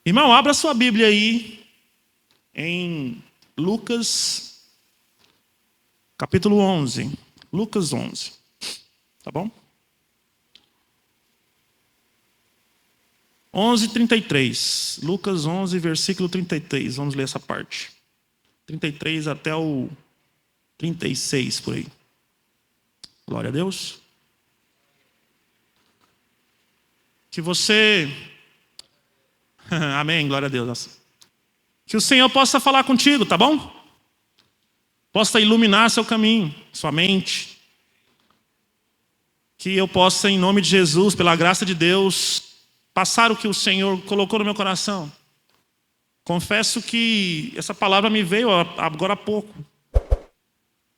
Irmão, abra sua Bíblia aí em Lucas, capítulo 11. Lucas 11. Tá bom? 11:33. Lucas 11, versículo 33. Vamos ler essa parte. 33 até o 36 por aí. Glória a Deus. Que você... Amém, glória a Deus. Que o Senhor possa falar contigo, tá bom? Possa iluminar seu caminho, sua mente. Que eu possa, em nome de Jesus, pela graça de Deus, passar o que o Senhor colocou no meu coração. Confesso que essa palavra me veio agora há pouco.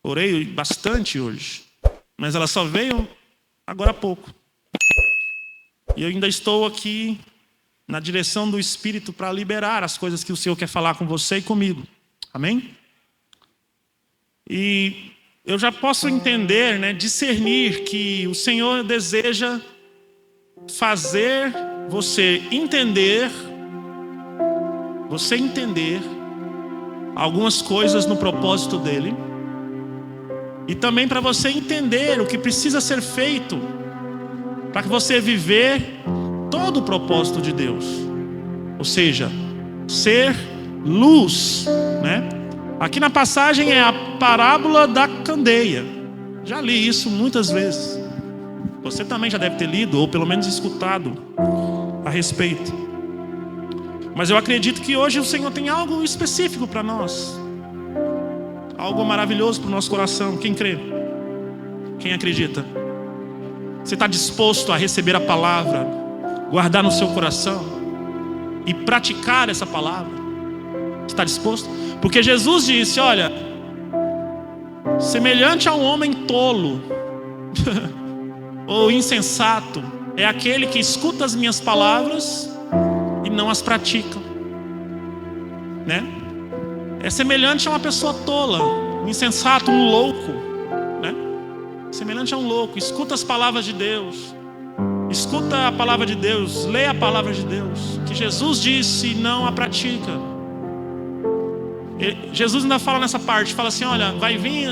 Orei bastante hoje, mas ela só veio agora há pouco. E eu ainda estou aqui na direção do Espírito para liberar as coisas que o Senhor quer falar com você e comigo. Amém? E eu já posso entender, discernir que o Senhor deseja fazer você entender algumas coisas no propósito dele. E também para você entender o que precisa ser feito para que você viver todo o propósito de Deus. Ou seja, ser luz, Aqui na passagem é a parábola da candeia. Já li isso muitas vezes. Você também já deve ter lido, ou pelo menos escutado a respeito. Mas eu acredito que hoje o Senhor tem algo específico para nós. Algo maravilhoso para o nosso coração. Quem crê? Quem acredita? Você está disposto a receber a palavra, guardar no seu coração e praticar essa palavra? Você está disposto? Porque Jesus disse, olha, semelhante a um homem tolo ou insensato é aquele que escuta as minhas palavras e não as pratica, É semelhante a uma pessoa tola, um insensato, um louco, Semelhante a um louco, escuta as palavras de Deus, escuta a palavra de Deus, lê a palavra de Deus, que Jesus disse e não a pratica. Jesus ainda fala nessa parte, fala assim, olha, vai vir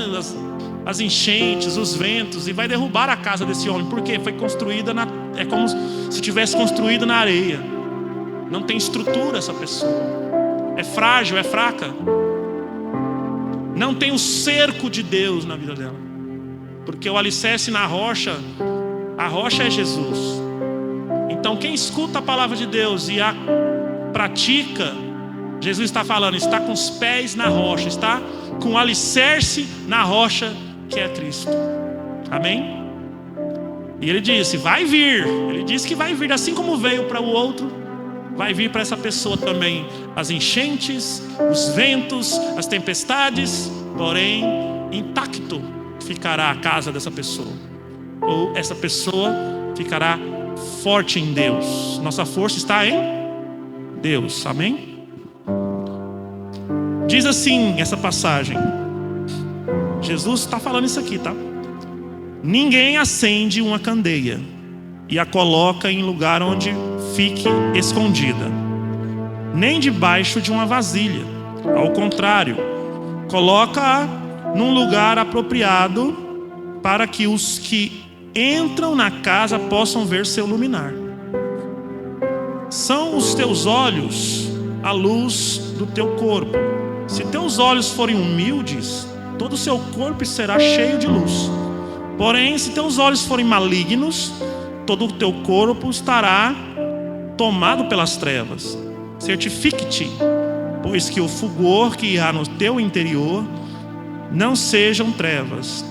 as enchentes, os ventos, e vai derrubar a casa desse homem. Por quê? Foi construída é como se tivesse construído na areia. Não tem estrutura essa pessoa. É frágil, é fraca. Não tem o cerco de Deus na vida dela. Porque o alicerce na rocha, a rocha é Jesus. Então quem escuta a palavra de Deus e a pratica, Jesus está falando, está com os pés na rocha, está com o alicerce na rocha que é Cristo. Amém? E ele disse, vai vir. Ele disse que vai vir, assim como veio para o outro, vai vir para essa pessoa também as enchentes, os ventos, as tempestades, porém intacto ficará a casa dessa pessoa, ou essa pessoa ficará forte em Deus. Nossa força está em Deus, amém? Diz assim essa passagem, Jesus está falando isso aqui, tá? Ninguém acende uma candeia e a coloca em lugar onde fique escondida, nem debaixo de uma vasilha. Ao contrário, coloca-a num lugar apropriado para que os que entram na casa possam ver seu luminar. São os teus olhos a luz do teu corpo. Se teus olhos forem humildes, todo o seu corpo será cheio de luz. Porém, se teus olhos forem malignos, todo o teu corpo estará tomado pelas trevas. Certifique-te, pois que o fulgor que há no teu interior não sejam trevas.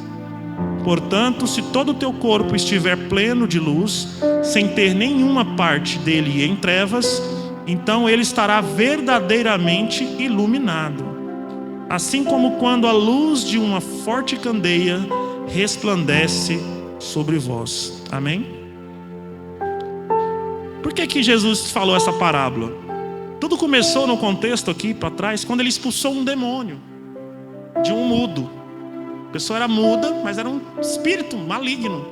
Portanto, se todo o teu corpo estiver pleno de luz, sem ter nenhuma parte dele em trevas, então ele estará verdadeiramente iluminado. Assim como quando a luz de uma forte candeia resplandece sobre vós. Amém? Por que Jesus falou essa parábola? Tudo começou no contexto aqui para trás, quando ele expulsou um demônio de um mudo. A pessoa era muda, mas era um espírito maligno.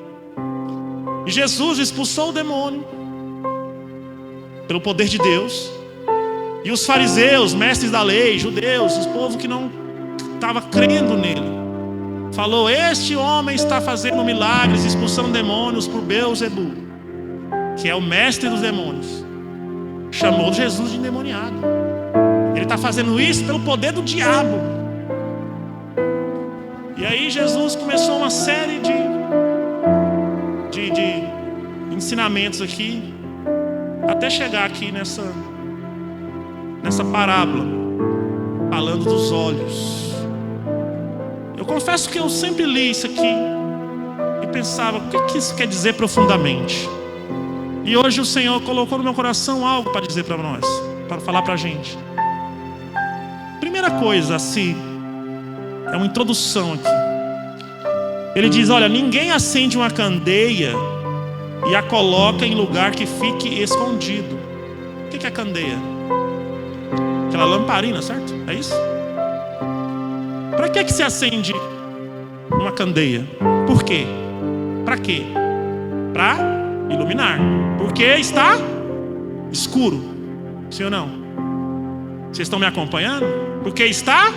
E Jesus expulsou o demônio pelo poder de Deus. E os fariseus, mestres da lei, judeus, os povos que não estavam crendo nele, falou: este homem está fazendo milagres, expulsando demônios por Beelzebu, que é o mestre dos demônios. Chamou Jesus de endemoniado. Ele está fazendo isso pelo poder do diabo. E aí Jesus começou uma série de ensinamentos aqui, até chegar aqui nessa parábola, falando dos olhos. Eu confesso que eu sempre li isso aqui e pensava: o que isso quer dizer profundamente? E hoje o Senhor colocou no meu coração algo para dizer para nós, para falar para a gente. Primeira coisa, assim, é uma introdução aqui. Ele diz: olha, ninguém acende uma candeia e a coloca em lugar que fique escondido. O que é candeia? Aquela lamparina, certo? É isso? Para que se acende uma candeia? Por quê? Para quê? Para iluminar. Porque está escuro. Sim ou não? Vocês estão me acompanhando? Porque está...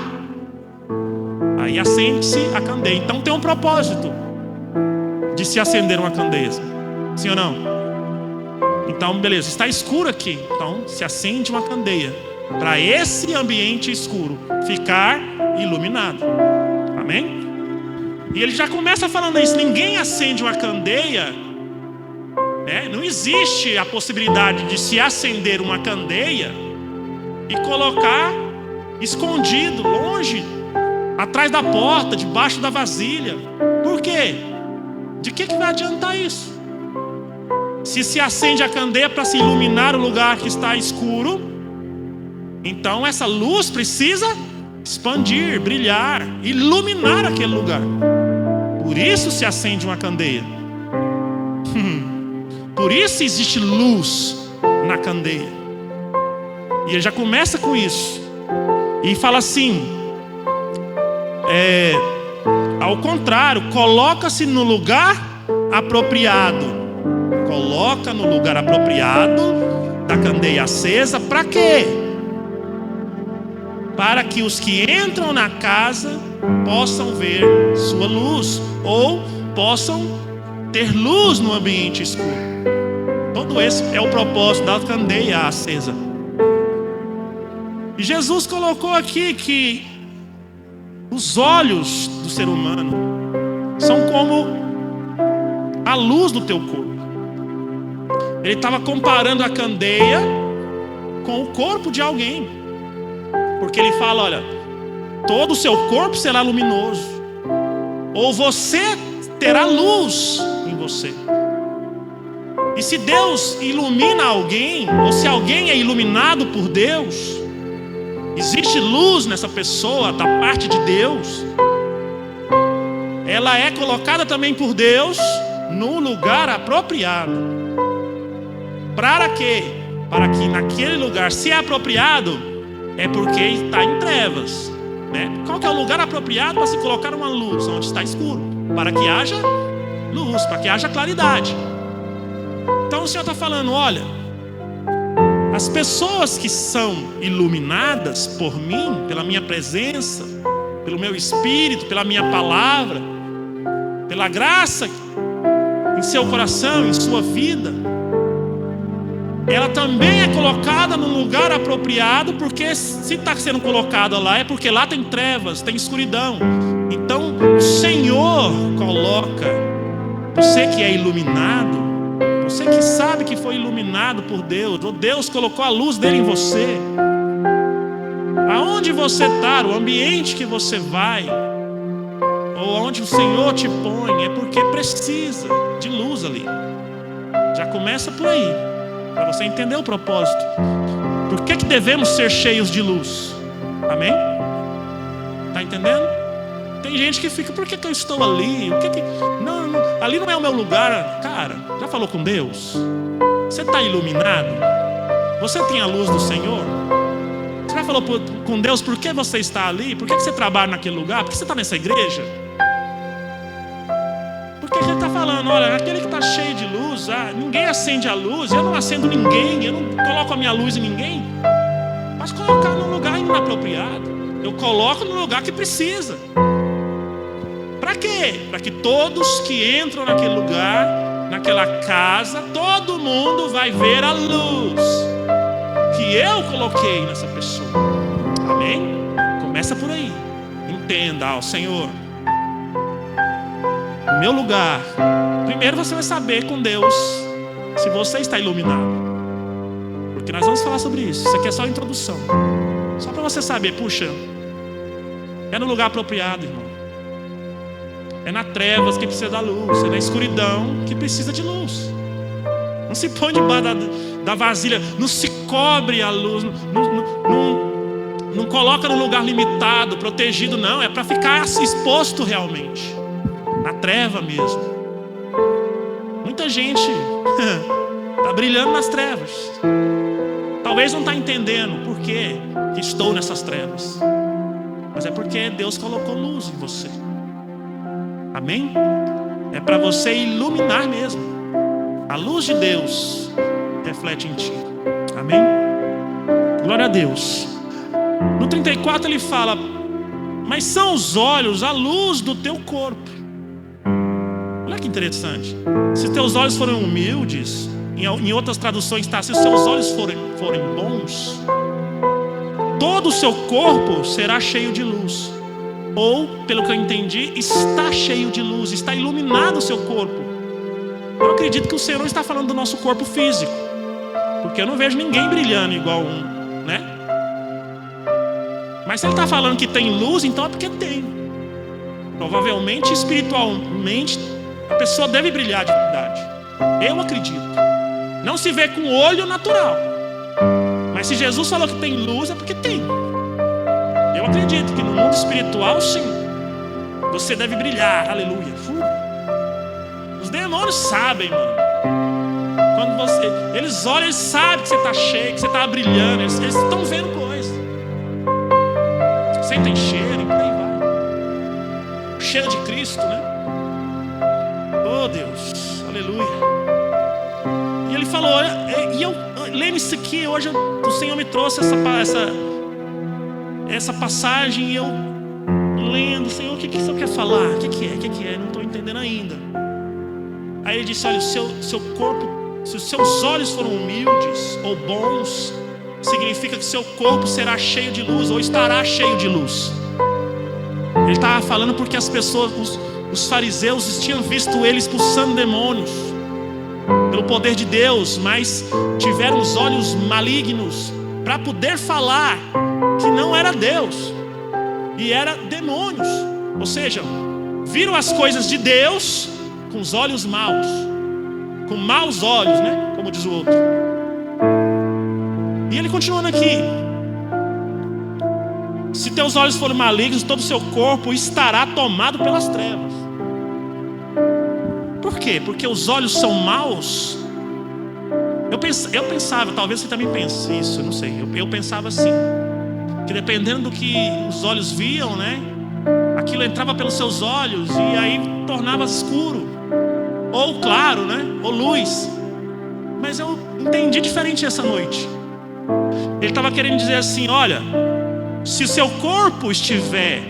Aí acende-se a candeia. Então tem um propósito de se acender uma candeia. Sim ou não? Então, beleza, está escuro aqui. Então se acende uma candeia para esse ambiente escuro ficar iluminado. Amém? E ele já começa falando isso: ninguém acende uma candeia, né? Não existe a possibilidade de se acender uma candeia e colocar escondido, longe, atrás da porta, debaixo da vasilha. Por quê? De que vai adiantar isso? Se acende a candeia para se iluminar o lugar que está escuro, então essa luz precisa expandir, brilhar, iluminar aquele lugar. Por isso se acende uma candeia. Por isso existe luz na candeia. E ele já começa com isso e fala assim: ao contrário, coloca-se no lugar apropriado. Coloca no lugar apropriado da candeia acesa. Para quê? Para que os que entram na casa possam ver sua luz, ou possam ter luz no ambiente escuro. Todo esse é o propósito da candeia acesa. E Jesus colocou aqui que os olhos do ser humano são como a luz do teu corpo. Ele estava comparando a candeia com o corpo de alguém, porque ele fala: olha, todo o seu corpo será luminoso, ou você terá luz em você. E se Deus ilumina alguém, ou se alguém é iluminado por Deus, existe luz nessa pessoa da parte de Deus, ela é colocada também por Deus no lugar apropriado. Para quê? Para que naquele lugar, se é apropriado, é porque está em trevas, né? Qual que é o lugar apropriado para se colocar uma luz onde está escuro? Para que haja luz, para que haja claridade. Então o Senhor está falando: olha, as pessoas que são iluminadas por mim, pela minha presença, pelo meu Espírito, pela minha palavra, pela graça em seu coração, em sua vida, ela também é colocada no lugar apropriado, porque se está sendo colocada lá, é porque lá tem trevas, tem escuridão. Então o Senhor coloca você que é iluminado, você que sabe que foi iluminado por Deus, ou Deus colocou a luz dele em você. Aonde você está, o ambiente que você vai, ou onde o Senhor te põe, é porque precisa de luz ali. Já começa por aí, para você entender o propósito. Por que devemos ser cheios de luz? Amém? Está entendendo? Tem gente que fica: por que eu estou ali? Não, ali não é o meu lugar. Cara, já falou com Deus? Você está iluminado? Você tem a luz do Senhor? Você já falou com Deus por que você está ali? Por que você trabalha naquele lugar? Por que você está nessa igreja? Porque ele está falando: olha, aquele que está cheio de luz, ninguém acende a luz, eu não acendo ninguém, eu não coloco a minha luz em ninguém. inapropriado. Eu coloco no lugar que precisa. Para quê? Para que todos que entram naquele lugar, naquela casa, todo mundo vai ver a luz que eu coloquei nessa pessoa. Amém? Começa por aí. Entenda, Senhor, no meu lugar. Primeiro você vai saber com Deus se você está iluminado, porque nós vamos falar sobre isso. Isso aqui é só a introdução, só para você saber. Puxa, é no lugar apropriado, irmão. É na trevas que precisa da luz, é na escuridão que precisa de luz. Não se põe debaixo da vasilha, não se cobre a luz, não coloca no lugar limitado, protegido, não. É para ficar exposto realmente, na treva mesmo. Muita gente está brilhando nas trevas. Talvez não está entendendo por que estou nessas trevas, mas é porque Deus colocou luz em você. Amém? É para você iluminar mesmo. A luz de Deus reflete em ti. Amém? Glória a Deus. No 34 ele fala: mas são os olhos a luz do teu corpo. Olha que interessante. Se teus olhos forem humildes, em outras traduções está: se os seus olhos forem bons, todo o seu corpo será cheio de luz. Ou, pelo que eu entendi, está cheio de luz, está iluminado o seu corpo. Eu acredito que o Senhor não está falando do nosso corpo físico, porque eu não vejo ninguém brilhando igual né? Mas se ele está falando que tem luz, então é porque tem. Provavelmente, espiritualmente, a pessoa deve brilhar de verdade. Eu acredito. Não se vê com o olho natural, mas se Jesus falou que tem luz, é porque tem. Eu acredito que no mundo espiritual, sim, você deve brilhar. Aleluia. Os demônios sabem, mano. Quando eles olham, eles sabem que você está cheio, que você está brilhando. Eles estão vendo coisa. Sentem cheiro e por aí vai. O cheiro de Cristo, né? Oh Deus, aleluia. E ele falou, e eu lendo isso aqui, hoje o Senhor me trouxe essa passagem, e eu lendo: Senhor, o que o Senhor quer falar? O que é? Não estou entendendo ainda. Aí ele disse: olha, o seu corpo, se os seus olhos foram humildes ou bons, significa que seu corpo será cheio de luz, ou estará cheio de luz. Ele estava falando porque as pessoas, os fariseus, tinham visto ele expulsando demônios pelo poder de Deus, mas tiveram os olhos malignos para poder falar que não era Deus e era demônios. Ou seja, viram as coisas de Deus com os olhos maus, com maus olhos, né? Como diz o outro. E ele continuando aqui: se teus olhos forem malignos, todo o seu corpo estará tomado pelas trevas. Por quê? Porque os olhos são maus. Eu pensava, talvez você também pense isso, eu não sei. Eu pensava assim, que dependendo do que os olhos viam, né, aquilo entrava pelos seus olhos e aí tornava escuro, ou claro, né, ou luz. Mas eu entendi diferente essa noite. Ele estava querendo dizer assim: olha, se o seu corpo estiver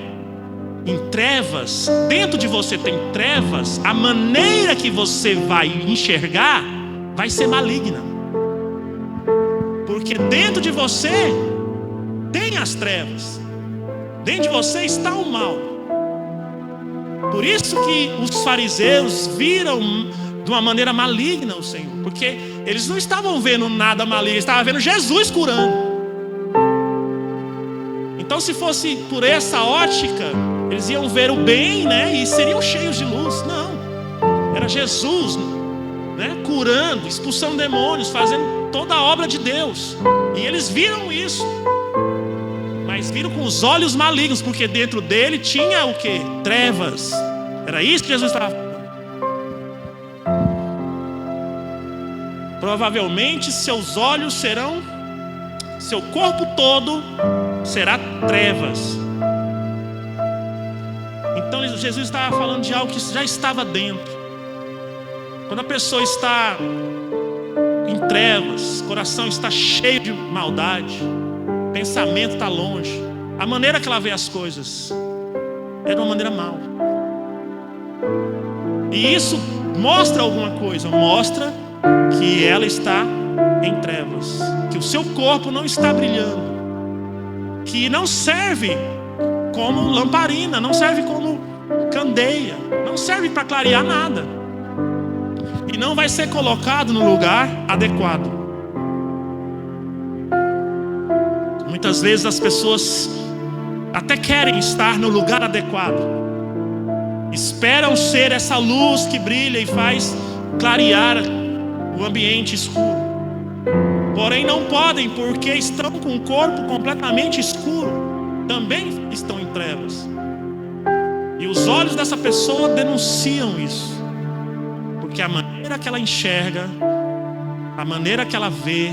em trevas, dentro de você tem trevas, a maneira que você vai enxergar vai ser maligna, porque dentro de você tem as trevas, dentro de você está o mal. Por isso que os fariseus viram de uma maneira maligna o Senhor, porque eles não estavam vendo nada maligno, eles estavam vendo Jesus curando. Então, se fosse por essa ótica, eles iam ver o bem, né, e seriam cheios de luz. Não, era Jesus, né, curando, expulsando demônios, fazendo toda a obra de Deus. E eles viram isso, mas viram com os olhos malignos, porque dentro dele tinha o quê? Trevas. Era isso que Jesus estava falando. Provavelmente seus olhos serão, seu corpo todo será trevas. Então Jesus estava falando de algo que já estava dentro. Quando a pessoa está em trevas, o coração está cheio de maldade, pensamento está longe, a maneira que ela vê as coisas é de uma maneira mal. E isso mostra alguma coisa, mostra que ela está em trevas, que o seu corpo não está brilhando, que não serve como lamparina, não serve como candeia, não serve para clarear nada, e não vai ser colocado no lugar adequado. Muitas vezes as pessoas até querem estar no lugar adequado, esperam ser essa luz que brilha e faz clarear o ambiente escuro, porém não podem, porque estão com o corpo completamente escuro, também estão em trevas. E os olhos dessa pessoa denunciam isso, porque a maneira que ela enxerga, a maneira que ela vê,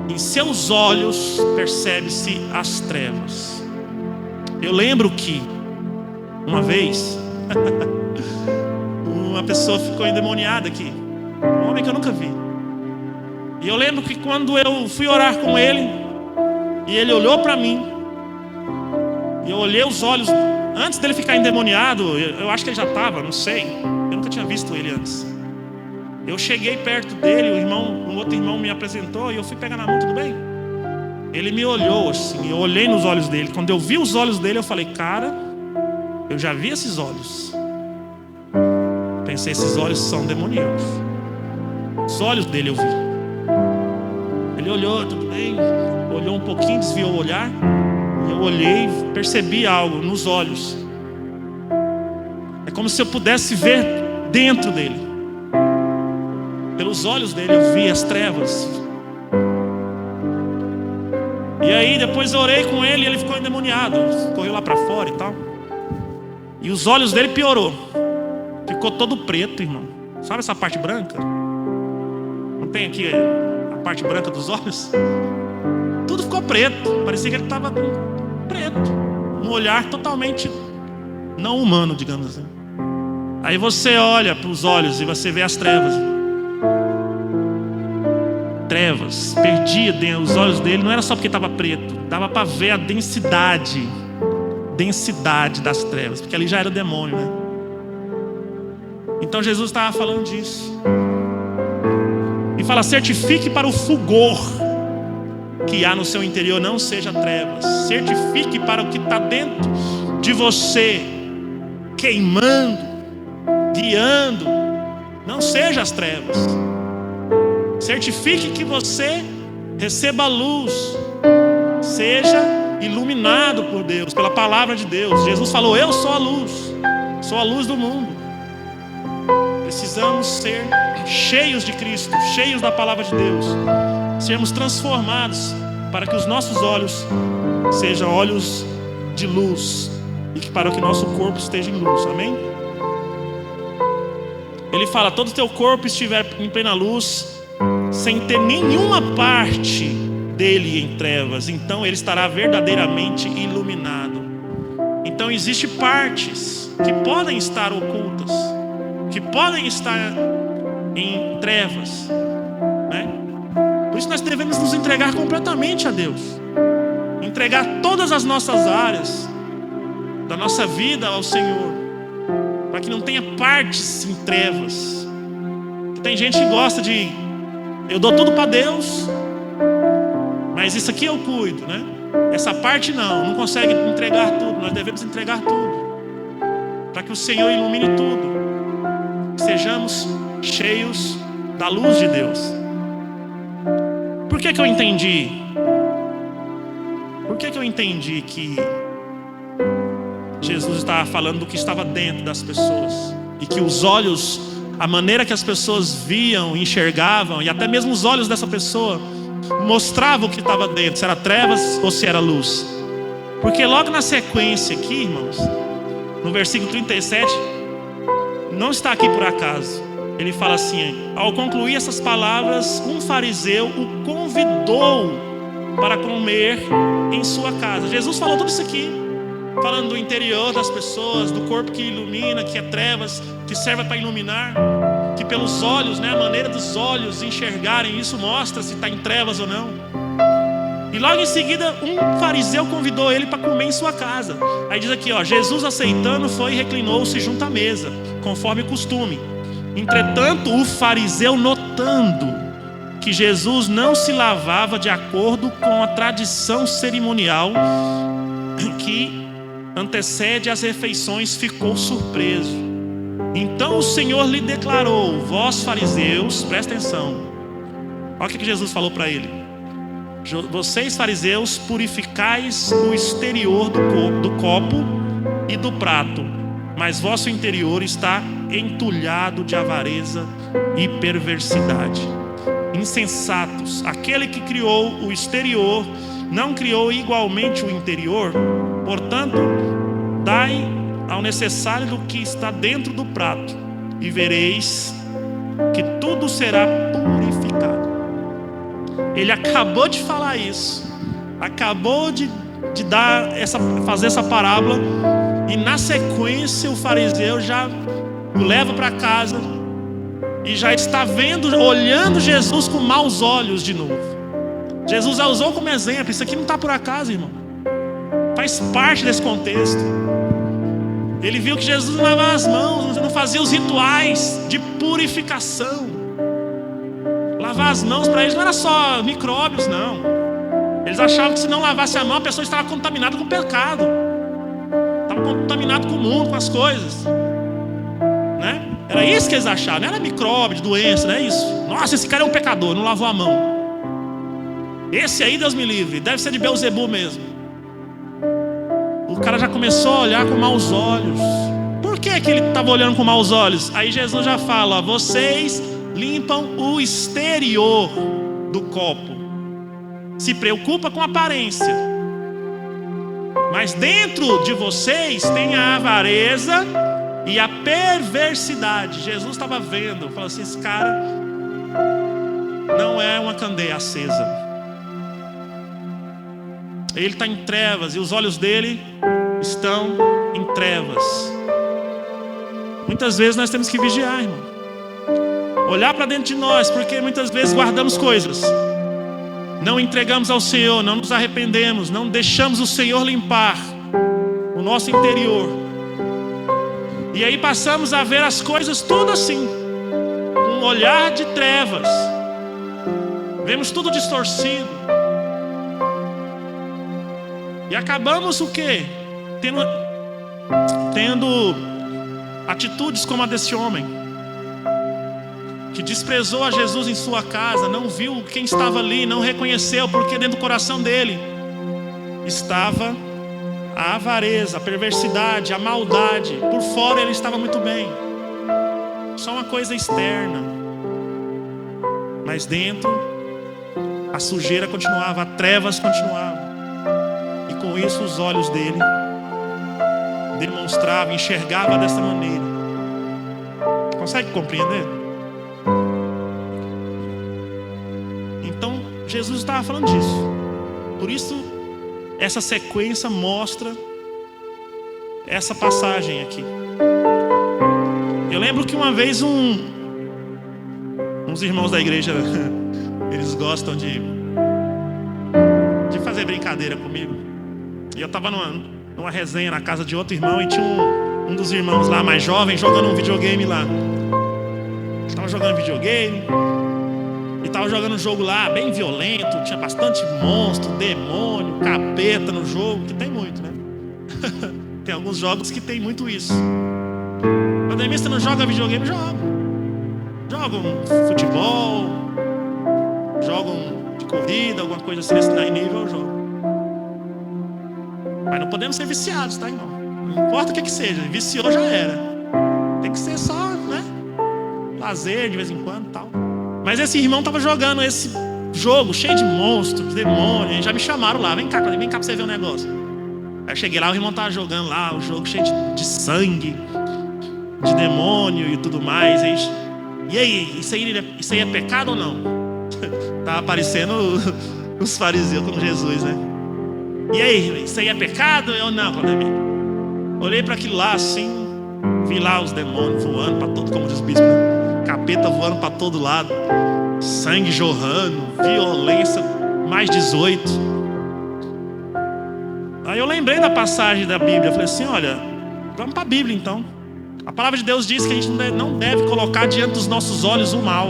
em seus olhos percebe-se as trevas. Eu lembro que uma vez uma pessoa ficou endemoniada aqui, um homem que eu nunca vi. E eu lembro que quando eu fui orar com ele, e ele olhou para mim, e eu olhei os olhos, antes dele ficar endemoniado, eu acho que ele já estava, não sei, eu nunca tinha visto ele antes. Eu cheguei perto dele, um outro irmão me apresentou, e eu fui pegar na mão, tudo bem? Ele me olhou assim, eu olhei nos olhos dele. Quando eu vi os olhos dele, eu falei, cara, eu já vi esses olhos. Pensei, esses olhos são demoníacos. Os olhos dele eu vi. Ele olhou, tudo bem? Olhou um pouquinho, desviou o olhar. E eu olhei, percebi algo nos olhos. É como se eu pudesse ver dentro dele. Pelos olhos dele eu vi as trevas. E aí depois eu orei com ele e ele ficou endemoniado, correu lá para fora e tal. E os olhos dele piorou, ficou todo preto, irmão. Sabe essa parte branca? Não tem aqui a parte branca dos olhos? Tudo ficou preto, parecia que ele estava preto, um olhar totalmente não humano, digamos assim. Aí você olha para os olhos e você vê as trevas. Trevas, perdia dentro os olhos dele, não era só porque estava preto, dava para ver a densidade das trevas, porque ali já era o demônio, né? Então Jesus estava falando disso, e fala, certifique para o fulgor que há no seu interior não seja trevas, certifique para o que está dentro de você, queimando, guiando, não seja as trevas. Certifique que você receba a luz, seja iluminado por Deus, pela palavra de Deus. Jesus falou, eu sou a luz do mundo. Precisamos ser cheios de Cristo, cheios da palavra de Deus, sermos transformados para que os nossos olhos sejam olhos de luz, e que para que nosso corpo esteja em luz, amém? Ele fala, todo o teu corpo estiver em plena luz, sem ter nenhuma parte dele em trevas, então ele estará verdadeiramente iluminado. Então existem partes que podem estar ocultas, que podem estar em trevas, né? Por isso nós devemos nos entregar completamente a Deus, entregar todas as nossas áreas da nossa vida ao Senhor, para que não tenha partes em trevas. Tem gente que gosta de, eu dou tudo para Deus, mas isso aqui eu cuido, né? Essa parte não consegue entregar tudo. Nós devemos entregar tudo, para que o Senhor ilumine tudo, que sejamos cheios da luz de Deus. Por que eu entendi? Por que eu entendi que Jesus estava falando do que estava dentro das pessoas, e que os olhos, a maneira que as pessoas viam, enxergavam, e até mesmo os olhos dessa pessoa mostravam o que estava dentro, se era trevas ou se era luz? Porque logo na sequência aqui, irmãos, no versículo 37, não está aqui por acaso. Ele fala assim, ao concluir essas palavras, um fariseu o convidou para comer em sua casa. Jesus falou tudo isso aqui, falando do interior das pessoas, do corpo que ilumina, que é trevas, que serve para iluminar, que pelos olhos, né, a maneira dos olhos enxergarem, isso mostra se está em trevas ou não. E logo em seguida, um fariseu convidou ele para comer em sua casa. Aí diz aqui, Jesus aceitando foi e reclinou-se junto à mesa, conforme costume. Entretanto, o fariseu, notando que Jesus não se lavava de acordo com a tradição cerimonial que antecede as refeições, ficou surpreso. Então o Senhor lhe declarou: vós fariseus, presta atenção, olha o que Jesus falou para ele: vocês fariseus purificais o exterior do copo e do prato, mas vosso interior está entulhado de avareza e perversidade. Insensatos, aquele que criou o exterior não criou igualmente o interior? Portanto, dai ao necessário do que está dentro do prato, e vereis que tudo será purificado. Ele acabou de falar isso, acabou de fazer essa parábola, e na sequência o fariseu já o leva para casa e já está olhando Jesus com maus olhos de novo. Jesus já usou como exemplo. Isso aqui não está por acaso, irmão, faz parte desse contexto. Ele viu que Jesus não lavava as mãos, não fazia os rituais de purificação. Lavar as mãos para eles não era só micróbios, não. Eles achavam que se não lavasse a mão, a pessoa estava contaminada com o pecado, estava contaminada com o mundo, com as coisas, né? Era isso que eles achavam, não era micróbio, de doença, não é isso. Nossa, esse cara é um pecador, não lavou a mão. Esse aí, Deus me livre, deve ser de Beelzebul mesmo. O cara já começou a olhar com maus olhos. Por que ele estava olhando com maus olhos? Aí Jesus já fala: vocês limpam o exterior do copo, se preocupa com a aparência, mas dentro de vocês tem a avareza e a perversidade. Jesus estava vendo, falou assim: esse cara não é uma candeia acesa, ele está em trevas e os olhos dele estão em trevas. Muitas vezes nós temos que vigiar, irmão, olhar para dentro de nós, porque muitas vezes guardamos coisas, não entregamos ao Senhor, não nos arrependemos, não deixamos o Senhor limpar o nosso interior, e aí passamos a ver as coisas tudo assim, com um olhar de trevas, vemos tudo distorcido, e acabamos o quê? Tendo atitudes como a desse homem, que desprezou a Jesus em sua casa, não viu quem estava ali, não reconheceu, porque dentro do coração dele estava a avareza, a perversidade, a maldade. Por fora ele estava muito bem, só uma coisa externa, mas dentro a sujeira continuava, as trevas continuavam. E com isso os olhos dele demonstravam, enxergavam dessa maneira. Consegue compreender? Então Jesus estava falando disso. Por isso essa sequência mostra essa passagem aqui. Eu lembro que uma vez uns irmãos da igreja eles gostam de fazer brincadeira comigo. E eu estava numa resenha na casa de outro irmão, e tinha um dos irmãos lá mais jovem jogando um videogame lá. Estava jogando videogame e estava jogando um jogo lá bem violento, tinha bastante monstro, demônio, capeta no jogo, que tem muito, né? Tem alguns jogos que tem muito isso. Mas você não joga videogame? Joga um futebol, joga de corrida, alguma coisa assim, nesse nível eu jogo. Mas não podemos ser viciados, tá, irmão? Não importa o que seja, viciou já era. Tem que ser só, né, lazer de vez em quando e tal. Mas esse irmão estava jogando esse jogo cheio de monstros, demônios. Já me chamaram lá: vem cá pra você ver o negócio. Aí eu cheguei lá, o irmão estava jogando lá o jogo cheio de sangue, de demônio e tudo mais. E aí, isso aí é pecado ou não? Tava parecendo os fariseus com Jesus, né? E aí, isso aí é pecado ou não, Claudemir? Olhei para aquilo lá assim, vi lá os demônios voando para todo, como diz o bispo, né? Capeta voando para todo lado, sangue jorrando, violência, mais 18. Aí eu lembrei da passagem da Bíblia. Eu falei assim, olha, vamos para a Bíblia então. A palavra de Deus diz que a gente não deve colocar diante dos nossos olhos o mal.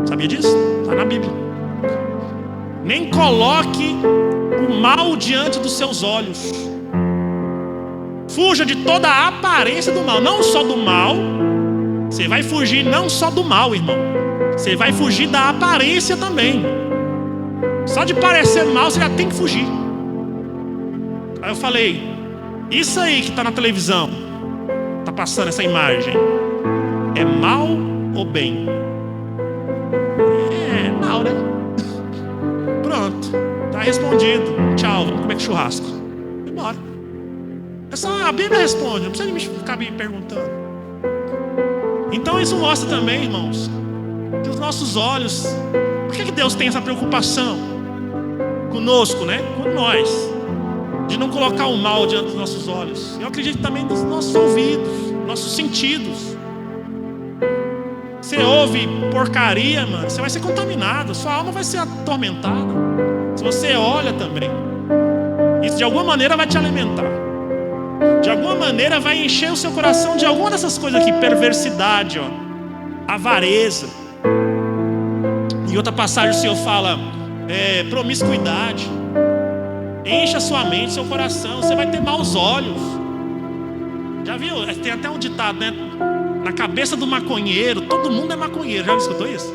Sabia disso? Está na Bíblia. Nem coloque o mal diante dos seus olhos. Fuja de toda a aparência do mal. Não só do mal. Você vai fugir não só do mal, irmão. Você vai fugir da aparência também. Só de parecer mal você já tem que fugir. Aí eu falei, isso aí que está na televisão, está passando essa imagem, é mal ou bem? É mal, né? Pronto, tá respondido. Tchau, vamos comer churrasco. Vai embora. É só a Bíblia responde, não precisa ficar me perguntando. Então isso mostra também, irmãos, que os nossos olhos, por que Deus tem essa preocupação conosco, né? Com nós, de não colocar o mal diante dos nossos olhos. Eu acredito também nos nossos ouvidos, nossos sentidos. Você ouve porcaria, mano, você vai ser contaminado, sua alma vai ser atormentada. Se você olha também, isso de alguma maneira vai te alimentar. De alguma maneira vai encher o seu coração de alguma dessas coisas aqui. Perversidade, ó, avareza. Em outra passagem o Senhor fala promiscuidade. Enche a sua mente, seu coração. Você vai ter maus olhos. Já viu? Tem até um ditado, né? Na cabeça do maconheiro, todo mundo é maconheiro. Já escutou isso?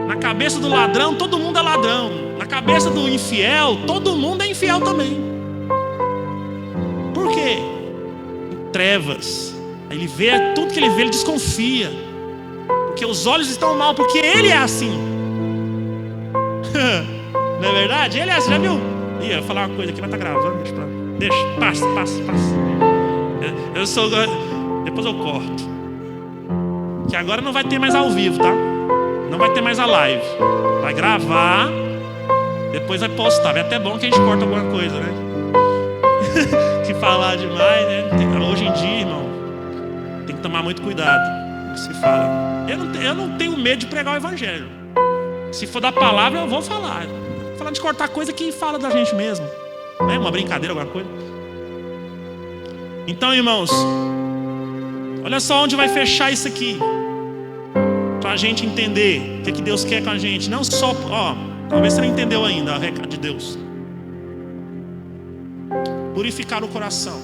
Na cabeça do ladrão, todo mundo é ladrão. Na cabeça do infiel, todo mundo é infiel também. Por quê? Trevas. Ele vê tudo que ele vê, ele desconfia. Porque os olhos estão mal, porque ele é assim. Não é verdade? Ele é assim, já viu? Ih, eu vou falar uma coisa aqui, mas tá gravando. Deixa, passa. Eu sou... Depois eu corto. Que agora não vai ter mais ao vivo, tá? Não vai ter mais a live. Vai gravar, depois vai postar. É até bom que a gente corta alguma coisa, né? Que falar demais, né? Hoje em dia, irmão, tem que tomar muito cuidado com o que se fala. Eu não tenho medo de pregar o evangelho. Se for da palavra, eu vou falar. Vou falar de cortar coisa que fala da gente mesmo, né? Uma brincadeira, alguma coisa. Então, irmãos, olha só onde vai fechar isso aqui, para a gente entender o que Deus quer com a gente. Não só, talvez você não entendeu ainda o recado de Deus. Purificar o coração,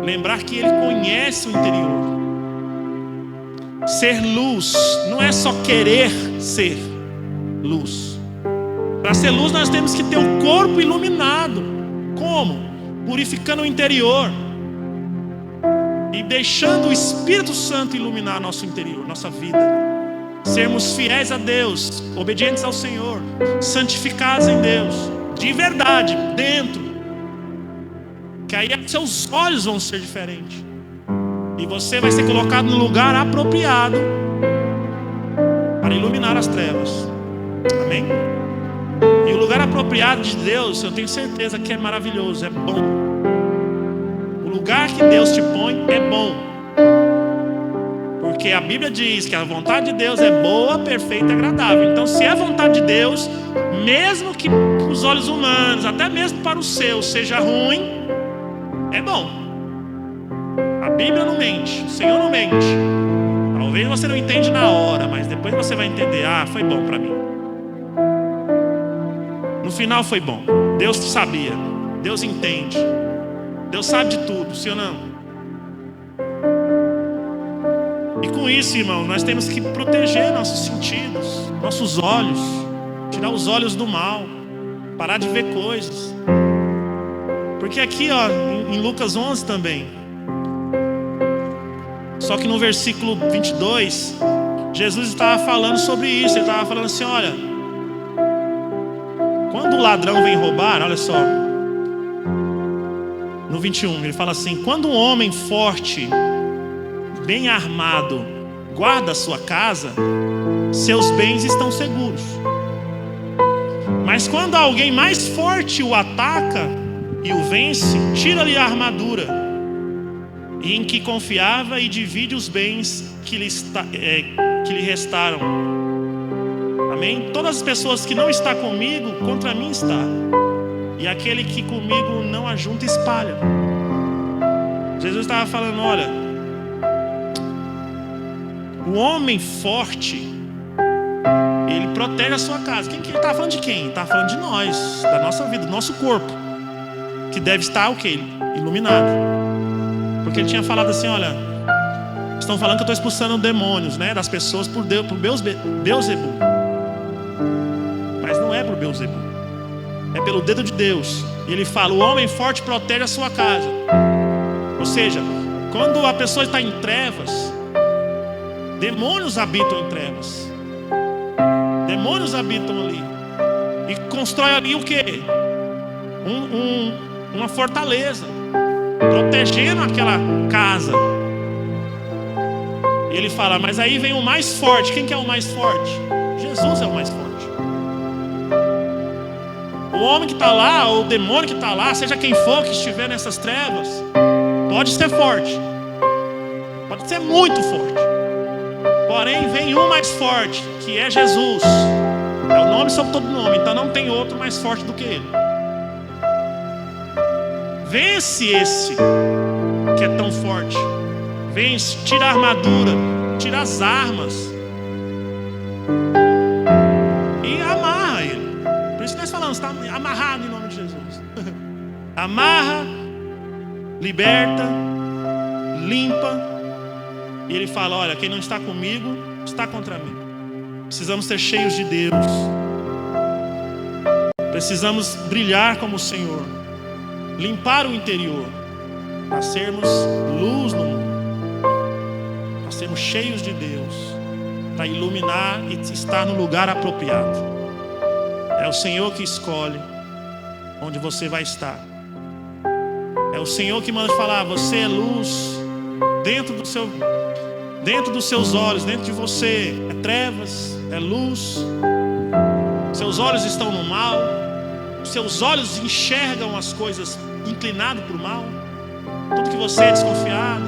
lembrar que Ele conhece o interior. Ser luz não é só querer ser luz. Para ser luz nós temos que ter o corpo iluminado. Como? Purificando o interior e deixando o Espírito Santo iluminar nosso interior, nossa vida. Sermos fiéis a Deus, obedientes ao Senhor, santificados em Deus, de verdade, dentro. Que aí seus olhos vão ser diferentes. E você vai ser colocado no lugar apropriado para iluminar as trevas. Amém? E o lugar apropriado de Deus, eu tenho certeza que é maravilhoso, é bom. O lugar que Deus te põe é bom. Porque a Bíblia diz que a vontade de Deus é boa, perfeita e agradável. Então, se é a vontade de Deus, mesmo que os olhos humanos, até mesmo para o seu, seja ruim, é bom. A Bíblia não mente, o Senhor não mente. Talvez você não entende na hora, mas depois você vai entender. Foi bom para mim. No final foi bom. Deus sabia, Deus entende, Deus sabe de tudo, sim ou não? E com isso, irmão, nós temos que proteger nossos sentidos, nossos olhos, tirar os olhos do mal, parar de ver coisas. Porque aqui, em Lucas 11 também, só que no versículo 22, Jesus estava falando sobre isso. Ele estava falando assim, olha, quando o ladrão vem roubar, olha só, no 21, ele fala assim: quando um homem forte, bem armado, guarda a sua casa, seus bens estão seguros. Mas quando alguém mais forte o ataca e o vence, tira-lhe a armadura em que confiava e divide os bens que lhe restaram. Amém? Todas as pessoas que não estão comigo, contra mim está. e aquele que comigo não ajunta, espalha. Jesus estava falando, olha, o homem forte, ele protege a sua casa. Ele estava falando de quem? Ele estava falando de nós, da nossa vida, do nosso corpo, que deve estar o quê? Iluminado. Porque ele tinha falado assim, olha, estão falando que eu estou expulsando demônios, né, das pessoas por Beelzebul. Mas não é por Beelzebul, é pelo dedo de Deus. E ele fala, o homem forte protege a sua casa. Ou seja, quando a pessoa está em trevas, demônios habitam em trevas. Demônios habitam ali. E constrói ali o quê? Uma fortaleza, protegendo aquela casa. E ele fala, mas aí vem o mais forte. Quem que é o mais forte? Jesus é o mais forte. O homem que está lá, ou o demônio que está lá, seja quem for que estiver nessas trevas, pode ser forte, pode ser muito forte. Porém vem um mais forte, que é Jesus. É o nome sobre todo nome. Então não tem outro mais forte do que ele. Vence esse que é tão forte. Vence, tira a armadura, tira as armas e amarra ele. Por isso que nós falamos, está amarrado em nome de Jesus. Amarra, liberta, limpa. E ele fala, olha, quem não está comigo, está contra mim. Precisamos ser cheios de Deus. Precisamos brilhar como o Senhor. Limpar o interior. Para sermos luz no mundo. Para sermos cheios de Deus. Para iluminar e estar no lugar apropriado. É o Senhor que escolhe onde você vai estar. É o Senhor que manda falar, você é luz dentro dos seus olhos, dentro de você é trevas, é luz. Seus olhos estão no mal. Seus olhos enxergam as coisas inclinado para o mal. Tudo que você é desconfiado,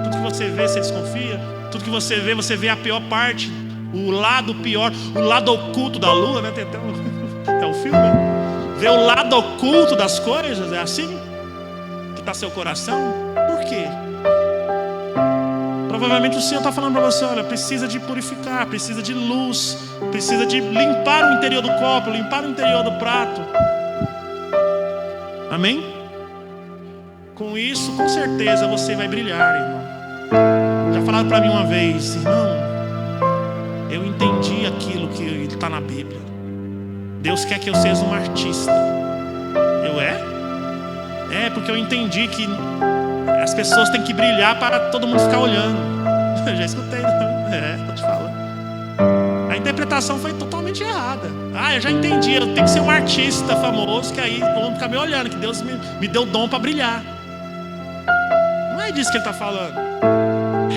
tudo que você vê, você desconfia. Tudo que você vê a pior parte, o lado pior, o lado oculto da lua, né? Tem até um filme, né? Ver o lado oculto das coisas, é assim que está seu coração. Por quê? Provavelmente o Senhor está falando para você, olha, precisa de purificar, precisa de luz, precisa de limpar o interior do copo, limpar o interior do prato. Amém? Com isso, com certeza você vai brilhar, irmão. Já falaram para mim uma vez, irmão, eu entendi aquilo que está na Bíblia. Deus quer que eu seja um artista. É porque eu entendi que as pessoas têm que brilhar para todo mundo ficar olhando. Eu já escutei, não? Tô te falando. A interpretação foi totalmente errada. Eu já entendi, eu tenho que ser um artista famoso, que aí vão ficar me olhando, que Deus me deu o dom para brilhar. Não é disso que ele está falando.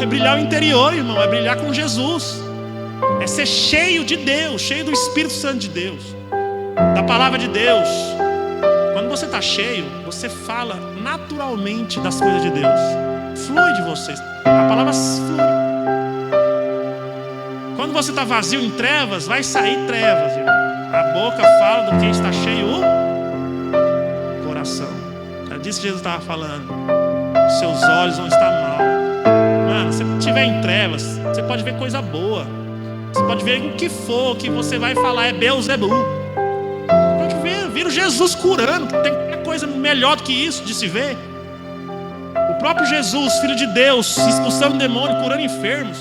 É brilhar o interior, irmão, é brilhar com Jesus. É ser cheio de Deus, cheio do Espírito Santo de Deus, da palavra de Deus. Quando você está cheio, você fala naturalmente das coisas de Deus. Flui de vocês. A palavra flui. Quando você está vazio em trevas, vai sair trevas, irmão. A boca fala do que está cheio o coração. É disso que Jesus estava falando. Seus olhos vão estar mal. Mano, se você estiver em trevas, você pode ver coisa boa. Você pode ver o que for, que você vai falar é Beelzebul. Pode ver, vira Jesus curando. Tem coisa melhor do que isso de se ver. O próprio Jesus, Filho de Deus, expulsando demônio, curando enfermos.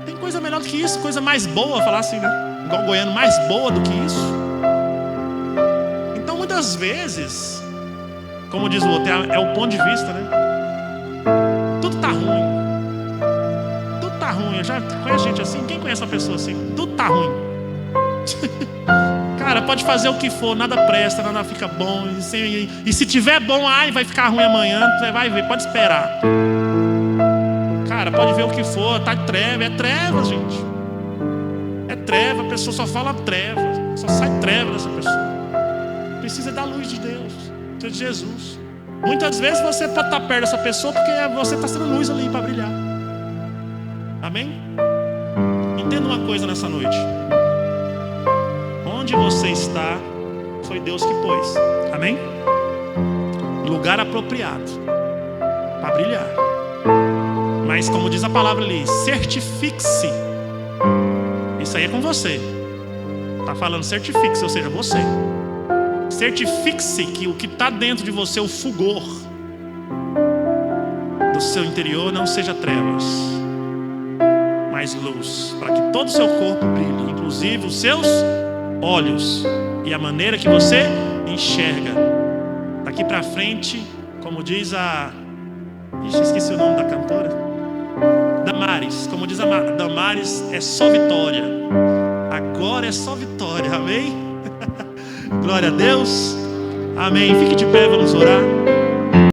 Tem coisa melhor do que isso, coisa mais boa, falar assim, né? Igual goiano, mais boa do que isso. Então muitas vezes, como diz o outro, é o ponto de vista, né? Tudo tá ruim. Tudo tá ruim. Eu já conheço gente assim. Quem conhece uma pessoa assim? Tudo tá ruim. Cara, pode fazer o que for, nada presta, nada fica bom. E se tiver bom, vai ficar ruim amanhã. Você vai ver, pode esperar. Cara, pode ver o que for, tá treva, é treva, gente. É treva, a pessoa só fala treva, só sai treva dessa pessoa. Precisa da luz de Deus, de Jesus. Muitas vezes você pode estar perto dessa pessoa porque você está sendo luz ali para brilhar. Amém? Entenda uma coisa nessa noite. Onde você está, foi Deus que pôs. Amém? Lugar apropriado para brilhar. Mas como diz a palavra ali, certifique-se. Isso aí é com você. Está falando certifique-se, ou seja, você. Certifique-se que o que está dentro de você, o fulgor do seu interior, não seja trevas, mas luz, para que todo o seu corpo brilhe, inclusive os seus olhos e a maneira que você enxerga. Daqui para frente, como diz a... esqueci o nome da cantora. Damares. Como diz a Damares, é só vitória. Agora é só vitória. Amém? Glória a Deus. Amém. Fique de pé, vamos orar.